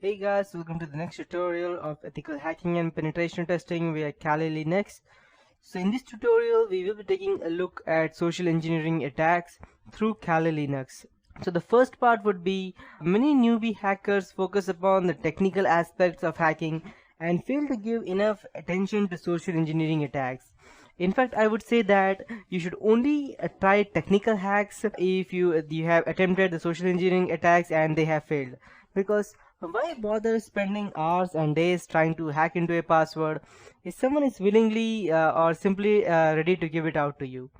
Hey guys, welcome to the next tutorial of ethical hacking and penetration testing via Kali Linux. So in this tutorial, we will be taking a look at social engineering attacks through Kali Linux. So the first part would be many newbie hackers focus upon the technical aspects of hacking and fail to give enough attention to social engineering attacks. In fact, I would say that you should only try technical hacks if you have attempted the social engineering attacks and they have failed. Because why bother spending hours and days trying to hack into a password if someone is willingly or simply ready to give it out to you?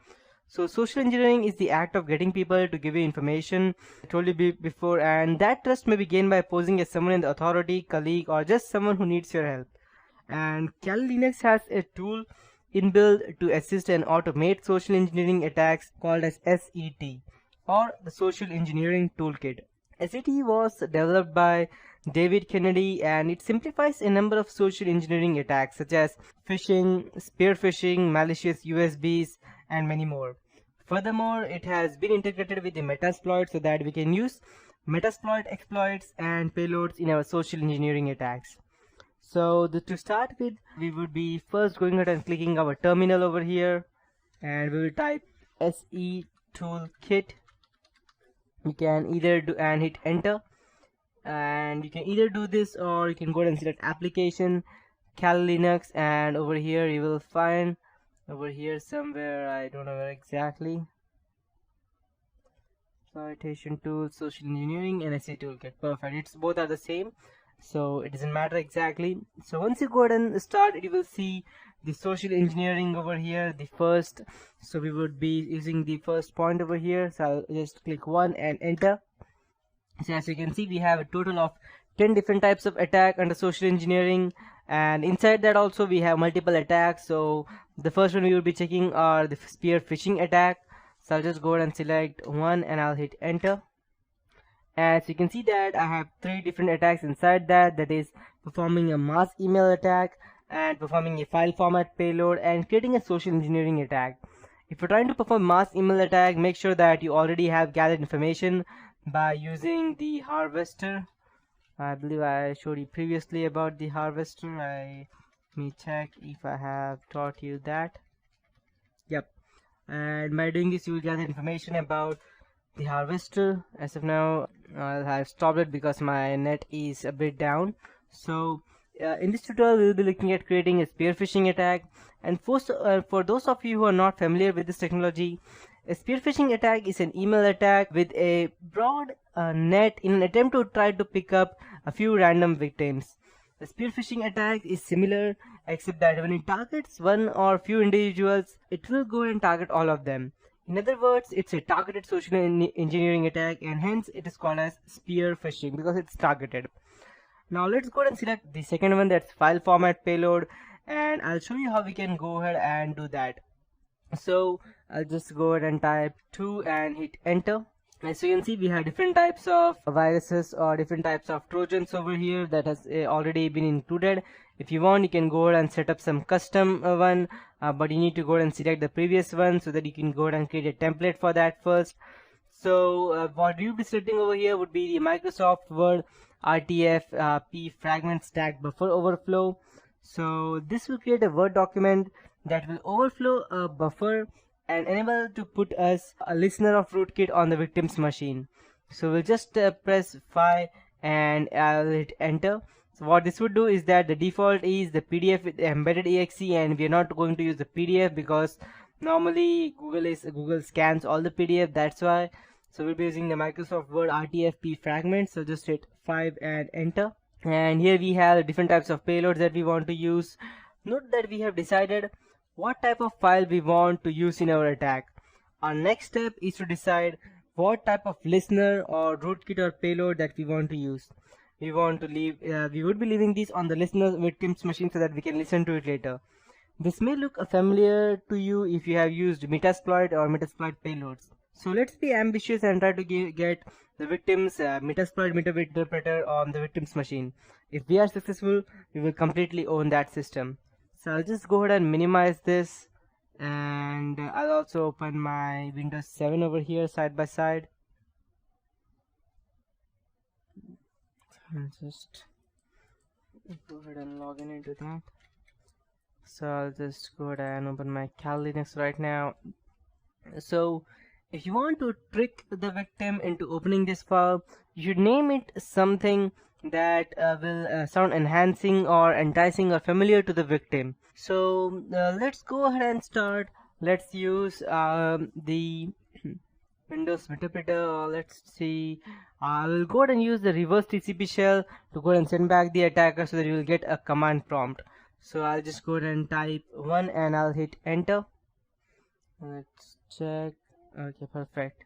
So social engineering is the act of getting people to give you information, I told you before, and that trust may be gained by posing as someone in the authority, colleague, or just someone who needs your help. And Kali Linux has a tool inbuilt to assist and automate social engineering attacks called as SET, or the Social Engineering Toolkit. SET was developed by David Kennedy, and it simplifies a number of social engineering attacks such as phishing, spear phishing, malicious USBs, and many more. Furthermore, it has been integrated with the Metasploit so that we can use Metasploit exploits and payloads in our social engineering attacks. So to start with, we would be first going ahead and clicking our terminal over here, and we will type SE toolkit. You can either do and hit enter, and you can either do this or you can go ahead and select application, Kali Linux, and over here you will find over here somewhere, I don't know where exactly, exploitation tools, social engineering, and SE toolkit. Perfect, it's both are the same, so it doesn't matter exactly. So once you go ahead and start, you will see the social engineering over here, the first. So we would be using the first point over here, so I'll just click 1 and enter. So as you can see, we have a total of 10 different types of attack under social engineering, and inside that also we have multiple attacks. So the first one we will be checking are the spear phishing attack. So I'll just go ahead and select one and I'll hit enter. As you can see that I have 3 different attacks inside that, that is performing a mass email attack and performing a file format payload and creating a social engineering attack. If you're trying to perform mass email attack, make sure that you already have gathered information by using the harvester. I believe I showed you previously about the harvester. Let me check if I have taught you that. Yep. And by doing this, you will gather information about the harvester. As of now, I've stopped it because my net is a bit down. So in this tutorial, we will be looking at creating a spear phishing attack. And for those of you who are not familiar with this technology, a spear phishing attack is an email attack with a broad net in an attempt to try to pick up a few random victims. The spear phishing attack is similar, except that when it targets one or few individuals, it will go and target all of them. In other words, it's a targeted social engineering attack, and hence it is called as spear phishing because it's targeted. Now let's go ahead and select the second one, that's file format payload, and I'll show you how we can go ahead and do that. So I'll just go ahead and type 2 and hit enter. As you can see, we have different types of viruses or different types of trojans over here that has already been included. If you want, you can go ahead and set up some custom one, but you need to go ahead and select the previous one so that you can go ahead and create a template for that first. So what you'll be selecting over here would be the Microsoft Word RTF P fragment stack buffer overflow. So this will create a Word document that will overflow a buffer and enable to put us a listener of rootkit on the victim's machine. So we'll just press 5 and I'll hit enter. So what this would do is that the default is the PDF with embedded exe, and we are not going to use the PDF because normally Google scans all the PDF, that's why. So we'll be using the Microsoft Word RTFP fragment. So just hit 5 and enter. And here we have different types of payloads that we want to use. Note that we have decided what type of file we want to use in our attack. Our next step is to decide what type of listener or rootkit or payload that we want to use. We would be leaving these on the listener victim's machine so that we can listen to it later. This may look familiar to you if you have used Metasploit or Metasploit payloads. So let's be ambitious and try to get the victim's Metasploit interpreter on the victim's machine. If we are successful, we will completely own that system. So I'll just go ahead and minimize this, and I'll also open my Windows 7 over here side by side. Just Go ahead and log in into that. So I'll just go ahead and open my Cal Linux right now. So if you want to trick the victim into opening this file, you should name it something that will sound enhancing or enticing or familiar to the victim. So let's go ahead and start. Let's use the Windows interpreter, or let's see, I will go ahead and use the reverse TCP shell to go ahead and send back the attacker so that you will get a command prompt. So I'll just go ahead and type 1 and I'll hit enter. Let's check. Okay, perfect.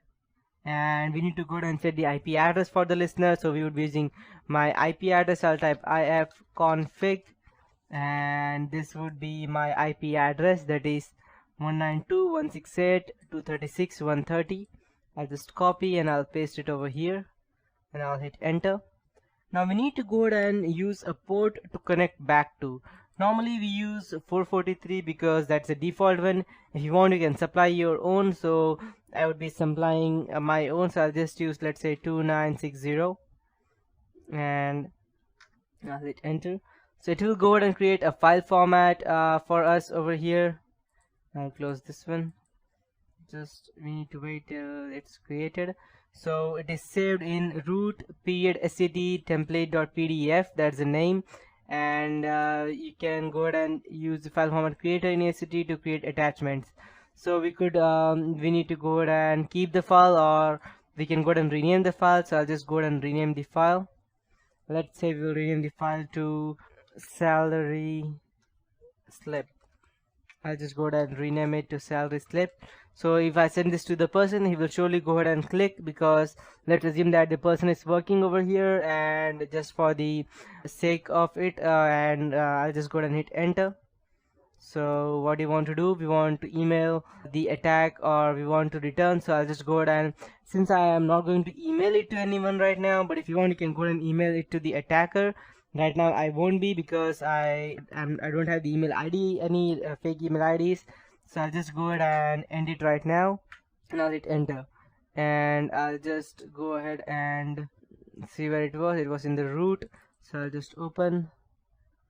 And we need to go ahead and set the IP address for the listener. So we would be using my IP address. I'll type ifconfig, and this would be my IP address, that is 192.168.236.130. I'll just copy and I'll paste it over here and I'll hit enter. Now we need to go ahead and use a port to connect back to. Normally we use 443 because that's the default one. If you want, you can supply your own. So I would be supplying my own, so I'll just use, let's say, 2960, and I'll hit enter. So it will go ahead and create a file format for us over here. I'll close this one. Just we need to wait till it's created. So it is saved in root period sct template.pdf, that's the name, and you can go ahead and use the file format creator in sct to create attachments. So we could we need to go ahead and keep the file, or we can go ahead and rename the file. So I'll just go ahead and rename the file. Let's say we'll rename the file to salary slip. I'll just go ahead and rename it to salary slip. So if I send this to the person, he will surely go ahead and click, because let's assume that the person is working over here, and just for the sake of it, I'll just go ahead and hit enter. So what do you want to do? We want to email the attack, or we want to return. So I'll just go ahead and, since I am not going to email it to anyone right now, but if you want, you can go ahead and email it to the attacker. Right now I won't be, because I don't have the email ID, any fake email IDs. So I'll just go ahead and end it right now, and I'll hit enter, and I'll just go ahead and see where it was. It was in the root. So I'll just open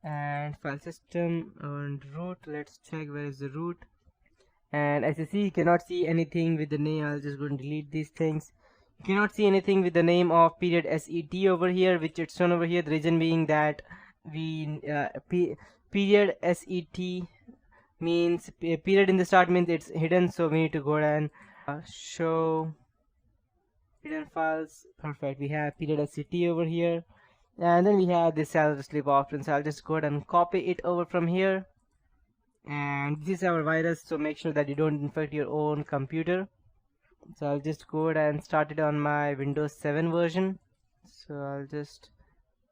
and file system and root. Let's check where is the root. And as you see, you cannot see anything with the name. I'll just go and delete these things. You cannot see anything with the name of period set over here, which it's shown over here. The reason being that we period set means period in the start means it's hidden, so we need to go ahead and show hidden files. Perfect. We have period set over here, and then we have this salary slip option. So I'll just go ahead and copy it over from here, and this is our virus, so make sure that you don't infect your own computer. So I'll just go ahead and start it on my Windows 7 version. So I'll just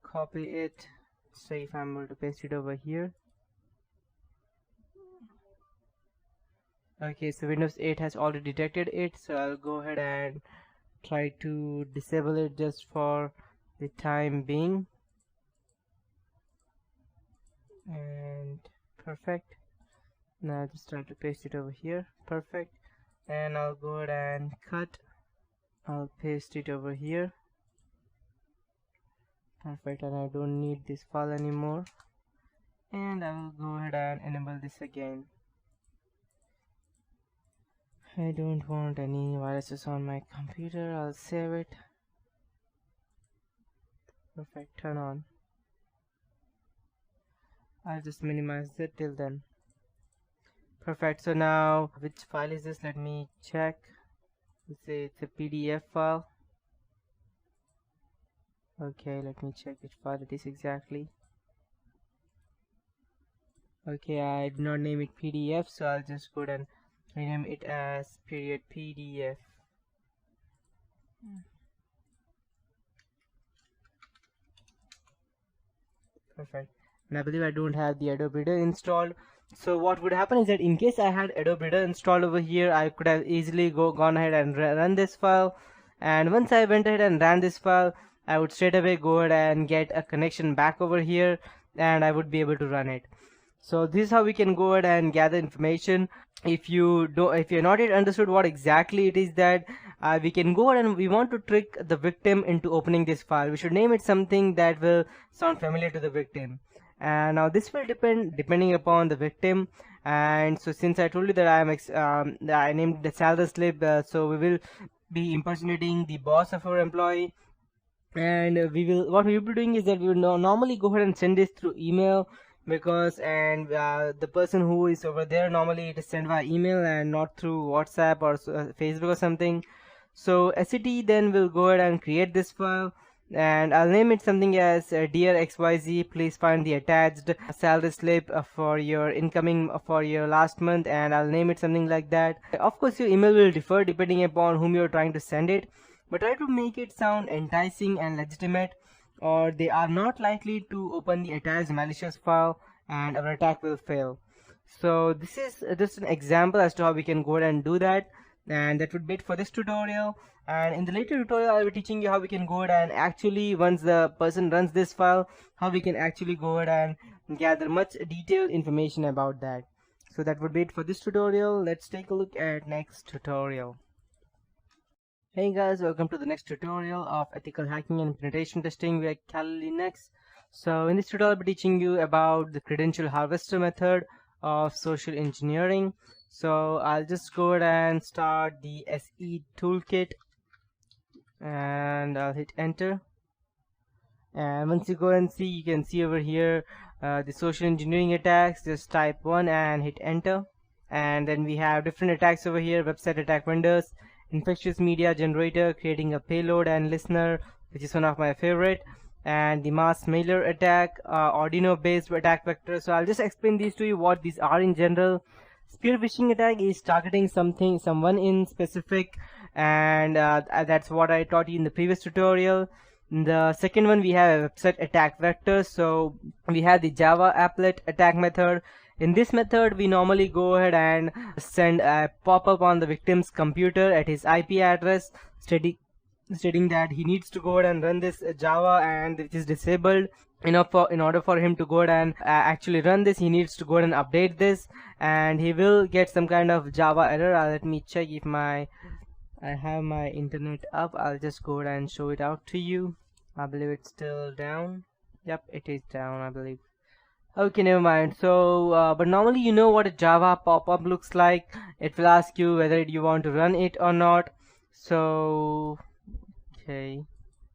copy it, see if I'm able to paste it over here. Okay, so Windows 8 has already detected it, so I'll go ahead and try to disable it just for the time being. And perfect. Now just try to paste it over here. Perfect. And I'll go ahead and cut. I'll paste it over here. Perfect. And I don't need this file anymore. And I will go ahead and enable this again. I don't want any viruses on my computer. I'll save it. Perfect. Turn on. I'll just minimize it till then. Perfect. So now, which file is this? Let me check. Let's say it's a PDF file. Okay, let me check which file it is exactly. Okay, I did not name it PDF, so I'll just go ahead and rename it as period PDF. Perfect. And I believe I don't have the Adobe Reader installed. So what would happen is that in case I had Adobe Reader installed over here, I could have easily gone ahead and run this file. And once I went ahead and ran this file, I would straight away go ahead and get a connection back over here, and I would be able to run it. So this is how we can go ahead and gather information. If you're not yet understood what exactly it is that we can go ahead and we want to trick the victim into opening this file, we should name it something that will sound familiar to the victim. And now this will depending upon the victim. And so since I told you that that I named the salary slip, so we will be impersonating the boss of our employee. And what we will be doing is that we will normally go ahead and send this through email, because the person who is over there, normally it is sent via email and not through WhatsApp or Facebook or something. So SET then will go ahead and create this file, and I'll name it something as dear XYZ, please find the attached salary slip for your incoming for your last month, and I'll name it something like that. Of course your email will differ depending upon whom you're trying to send it, but try to make it sound enticing and legitimate, or they are not likely to open the attached malicious file and our attack will fail. So this is just an example as to how we can go ahead and do that, and that would be it for this tutorial. And in the later tutorial I'll be teaching you how we can go ahead and actually, once the person runs this file, how we can actually go ahead and gather much detailed information about that. So that would be it for this tutorial. Let's take a look at next tutorial. Hey guys, welcome to the next tutorial of ethical hacking and penetration testing via Kali Linux. So in this tutorial I'll be teaching you about the credential harvester method of social engineering. So I'll just go ahead and start the SE toolkit and I'll hit enter. And once you go and see, you can see over here the social engineering attacks. Just type 1 and hit enter, and then we have different attacks over here: website attack vendors, infectious media generator, creating a payload and listener, which is one of my favorite, and the mass mailer attack, Arduino based attack vector. So I'll just explain these to you, what these are in general. Spear phishing attack is targeting someone in specific, and that's what I taught you in the previous tutorial. In the second one we have a website attack vector. So we have the Java applet attack method. In this method we normally go ahead and send a pop-up on the victim's computer at his IP address stating that he needs to go ahead and run this Java, and which is disabled. In order for him to go ahead and actually run this, he needs to go ahead and update this, and he will get some kind of Java error. Let me check if I have my internet up. I'll just go ahead and show it out to you. I believe it's still down. Yep, it is down, I believe. Okay, never mind. So but normally you know what a Java pop-up looks like. It will ask you whether you want to run it or not. So okay,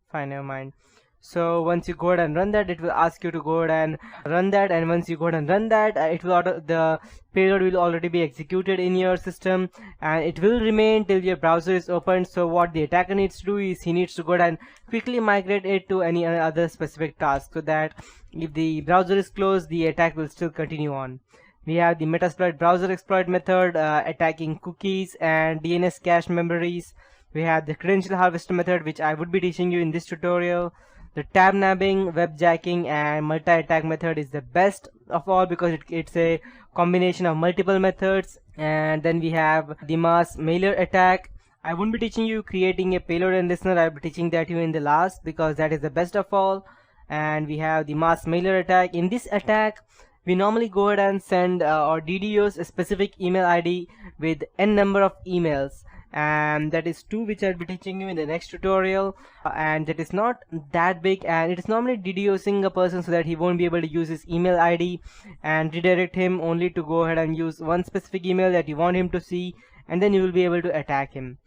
fine, never mind. So once you go ahead and run that, it will ask you to go ahead and run that, and once you go ahead and run that, the payload will already be executed in your system, and it will remain till your browser is open. So what the attacker needs to do is he needs to go ahead and quickly migrate it to any other specific task, so that if the browser is closed, the attack will still continue on. We have the Metasploit browser exploit method, attacking cookies and DNS cache memories. We have the credential harvester method, which I would be teaching you in this tutorial. The tab nabbing, webjacking, and multi-attack method is the best of all, because it's a combination of multiple methods. And then we have the mass mailer attack. I won't be teaching you creating a payload and listener. I'll be teaching that you in the last, because that is the best of all. And we have the mass mailer attack. In this attack, we normally go ahead and send or DDoS a specific email ID with n number of emails, and that is 2, which I'll be teaching you in the next tutorial. And that is not that big, and it is normally DDoSing a person so that he won't be able to use his email ID, and redirect him only to go ahead and use one specific email that you want him to see, and then you will be able to attack him.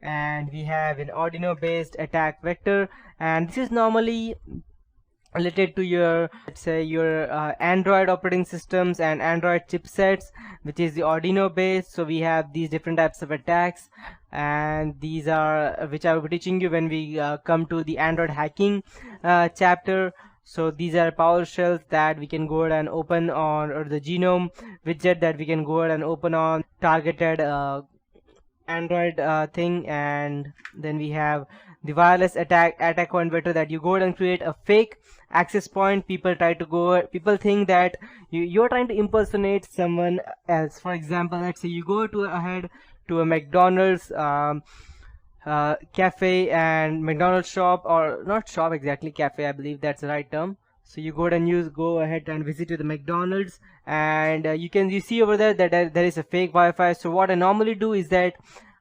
And we have an Arduino based attack vector, and this is normally related to your, let's say, your Android operating systems and Android chipsets, which is the Arduino based. So we have these different types of attacks, and these are which I will be teaching you when we come to the Android hacking chapter. So these are PowerShells that we can go ahead and open on, or the genome widget that we can go ahead and open on targeted Android thing. And then we have the wireless attack converter, that you go ahead and create a fake access point. People think that you're trying to impersonate someone else. For example, let's say you go ahead to a McDonald's cafe and McDonald's shop, or not shop exactly, cafe, I believe that's the right term. So you go ahead and visit to the McDonald's, and you see over there that there is a fake Wi-Fi. So what I normally do is that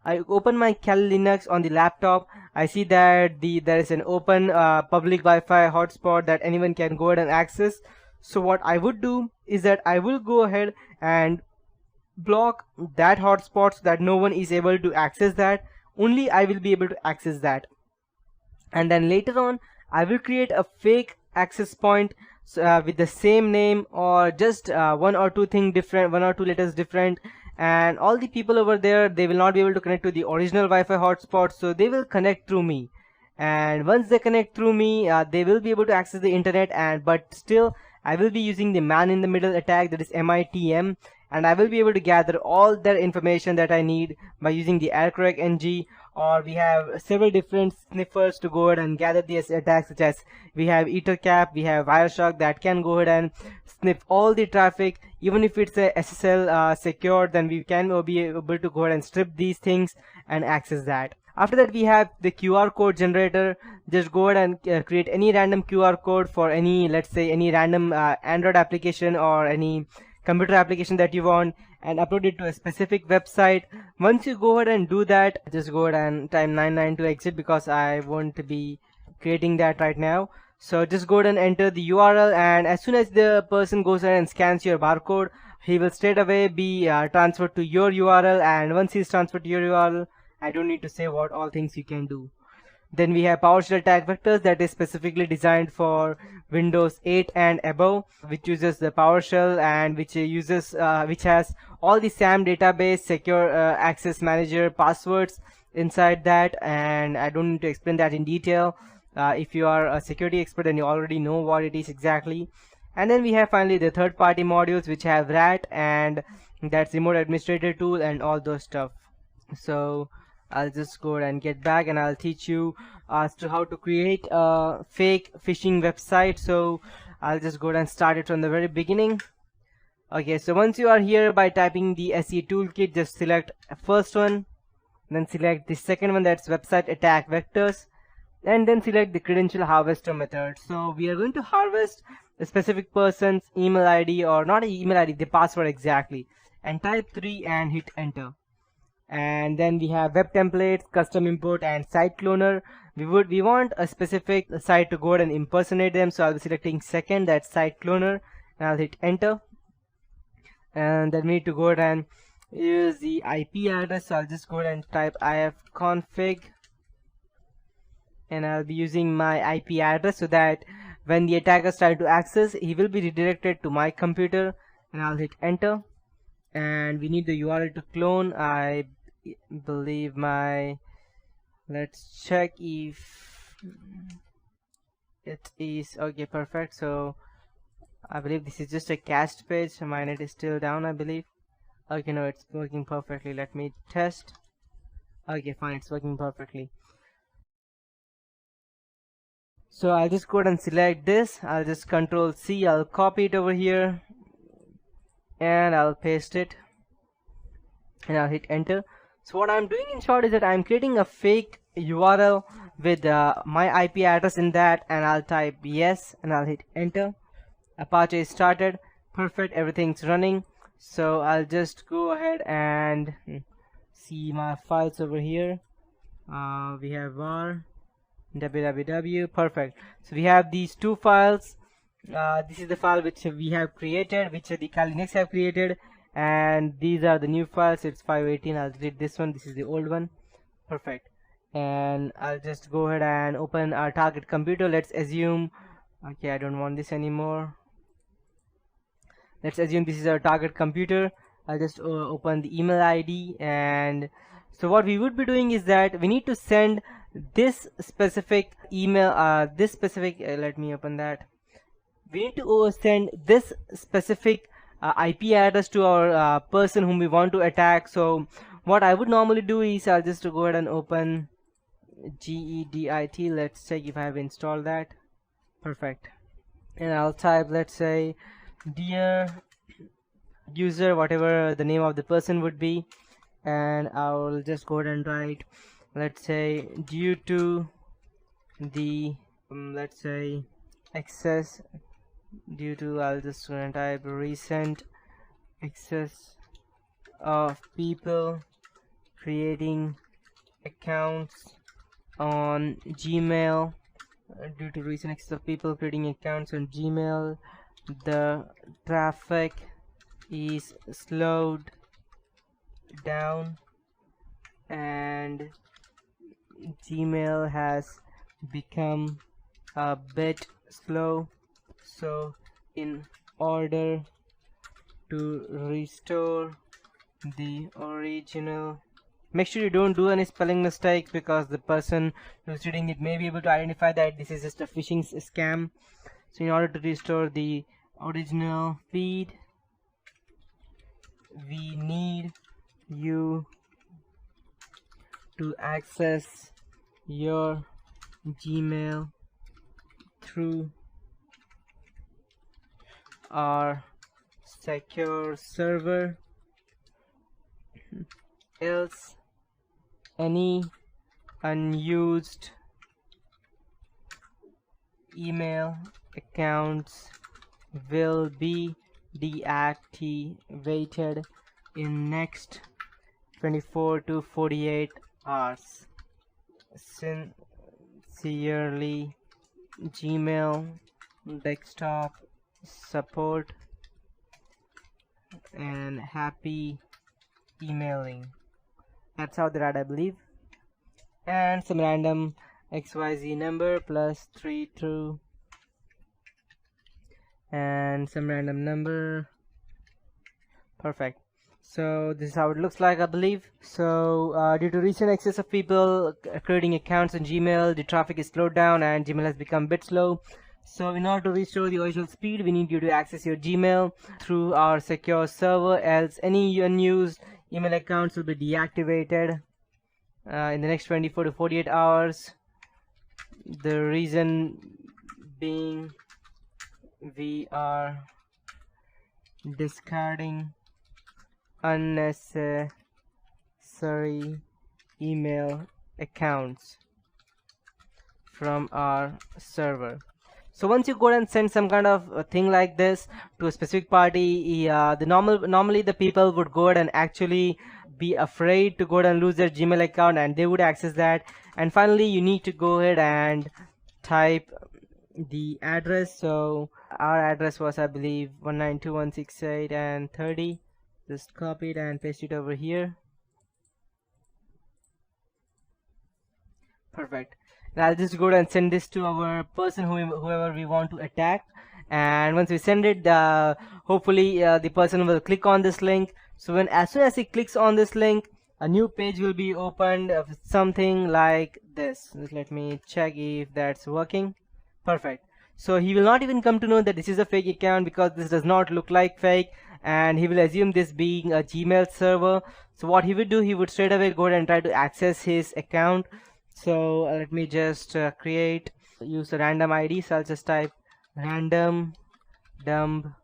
I open my Kali Linux on the laptop. I see that there is an open public Wi-Fi hotspot that anyone can go ahead and access. So what I would do is that I will go ahead and block that hotspot so that no one is able to access that. Only I will be able to access that. And then later on I will create a fake access point with the same name, or just one or two thing different, one or two letters different, and all the people over there, they will not be able to connect to the original Wi-Fi hotspot, so they will connect through me. And once they connect through me, they will be able to access the internet, and but still I will be using the man in the middle attack, that is MITM, and I will be able to gather all that information that I need by using the aircrack NG, or we have several different sniffers to go ahead and gather these attacks, such as we have EtherCap, we have Wireshark, that can go ahead and sniff all the traffic. Even if it's a SSL secured, then we can be able to go ahead and strip these things and access that. After that, we have the QR code generator. Just go ahead and create any random QR code for any, let's say, any random Android application or any computer application that you want, and upload it to a specific website. Once you go ahead and do that, just go ahead and type 99 to exit, because I won't be creating that right now. So just go ahead and enter the URL, and as soon as the person goes ahead and scans your barcode, he will straight away be transferred to your URL. And once he's transferred to your URL, I don't need to say what all things you can do. Then we have PowerShell attack vectors, that is specifically designed for Windows 8 and above, which uses the PowerShell, and which has all the SAM database, secure access manager, passwords inside that, and I don't need to explain that in detail. If you are a security expert, then you already know what it is exactly. And then we have finally the third-party modules, which have RAT, and that's remote administrator tool and all those stuff. So I'll just go ahead and get back, and I'll teach you as to how to create a fake phishing website. So I'll just go ahead and start it from the very beginning. Okay, so once you are here, by typing the SE toolkit, just select first one, then select the second one, that's website attack vectors, and then select the credential harvester method. So we are going to harvest a specific person's email ID, or not an email ID, the password exactly, and type 3 and hit enter. And then we have web templates, custom import, and site cloner. We want a specific site to go ahead and impersonate them, so I'll be selecting second, that's site cloner, and I'll hit enter. And then we need to go ahead and use the IP address, so I'll just go ahead and type ifconfig, and I'll be using my IP address so that when the attacker tries to access, he will be redirected to my computer, and I'll hit enter. And we need the URL to clone. I believe let's check if it is okay. Perfect. So I believe this is just a cached page. My net is still down, I believe. Okay, no, it's working perfectly. Let me test. Okay, fine, it's working perfectly. So I'll just go ahead and select this. I'll just Control C. I'll copy it over here, and I'll paste it, and I'll hit enter. So what I'm doing in short is that I'm creating a fake URL with my IP address in that, and I'll type yes, and I'll hit enter. Apache is started. Perfect, everything's running. So I'll just go ahead and see my files over here. We have var www. Perfect. So we have these two files. This is the file which we have created, which the Kalinex have created, and these are the new files. It's 518. I'll delete this one. This is the old one. Perfect. And I'll just go ahead and open our target computer. Let's assume, okay, I don't want this anymore. Let's assume this is our target computer. I'll just open the email ID, and so what we would be doing is that we need to send this specific email, let me open that. We need to send this specific IP address to our person whom we want to attack. So what I would normally do is I'll just go ahead and open GEDIT. Let's check if I have installed that. Perfect. And I'll type, let's say, dear user, whatever the name of the person would be, and I'll just go ahead and write, let's say, due to the let's say access due to, I'll just go and type recent access of people creating accounts on Gmail, due to recent access of people creating accounts on Gmail, the traffic is slowed down and Gmail has become a bit slow, so in order to restore the original, make sure you don't do any spelling mistake, because the person who's reading it may be able to identify that this is just a phishing scam. So in order to restore the original feed, we need you to access your Gmail through our secure server, else any unused email accounts will be deactivated in next 24 to 48 hours. Sincerely, Gmail desktop support, and happy emailing. That's how they write, I believe. And some random XYZ number plus 32 and some random number. Perfect. So this is how it looks like, I believe. So due to recent excess of people creating accounts in Gmail, the traffic is slowed down and Gmail has become a bit slow. So in order to restore the original speed, we need you to access your Gmail through our secure server, else any unused email accounts will be deactivated in the next 24 to 48 hours. The reason being, we are discarding unnecessary email accounts from our server. So once you go and send some kind of a thing like this to a specific party, normally the people would go ahead and actually be afraid to go ahead and lose their Gmail account, and they would access that. And finally, you need to go ahead and type the address. So our address was, I believe, 192.168 and 30. Just copy it and paste it over here. Perfect. Now I'll just go and send this to our person, whoever we want to attack. And once we send it, hopefully the person will click on this link. So as soon as he clicks on this link, a new page will be opened of something like this. Just let me check if that's working. Perfect. So he will not even come to know that this is a fake account, because this does not look like fake, and he will assume this being a Gmail server. So what he would do, he would straight away go ahead and try to access his account. So let me just use a random ID. So I'll just type random dumb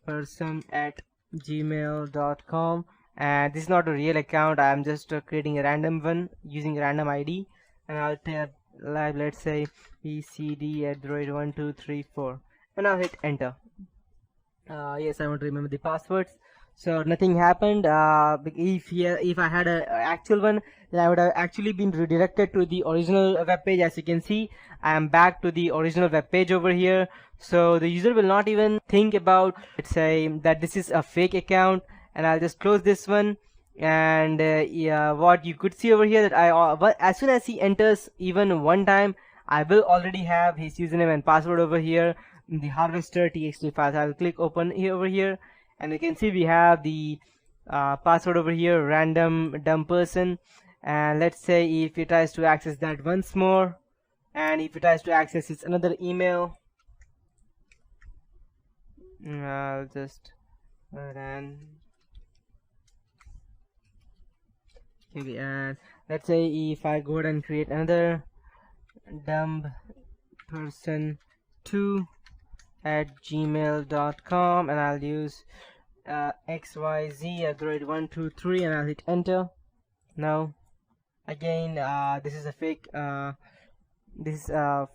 person at gmail.com, and this is not a real account. I'm just creating a random one using a random ID, and I'll type live, let's say pcd@1234, and I'll hit enter. Yes, I want to remember the passwords. So nothing happened. If I had an actual one, then I would have actually been redirected to the original web page. As you can see, I am back to the original web page over here. So the user will not even think about, let's say, that this is a fake account. And I'll just close this one. And yeah, what you could see over here, that as soon as he enters even one time, I will already have his username and password over here in the harvester txt file. So I'll click open here over here, and you can see we have the password over here, random dumb person. And let's say if he tries to access that once more, and if he tries to access his another email, I'll just run. Okay, and let's say if I go ahead and create another dumb person 2 at gmail.com, and I'll use xyz@123, and I'll hit enter. Now again, this is a fake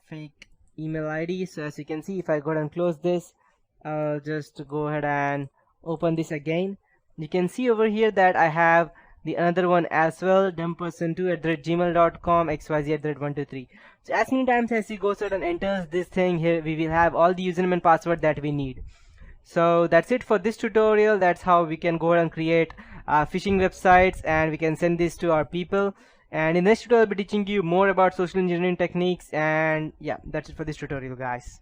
fake email ID. So as you can see, if I go ahead and close this, I'll just go ahead and open this again. You can see over here that I have the another one as well, dumbperson2@gmail.com, xyz@123. So as many times as he goes out and enters this thing here, we will have all the username and password that we need. So that's it for this tutorial. That's how we can go and create phishing websites, and we can send this to our people. And in this tutorial I'll be teaching you more about social engineering techniques. And yeah, that's it for this tutorial, guys.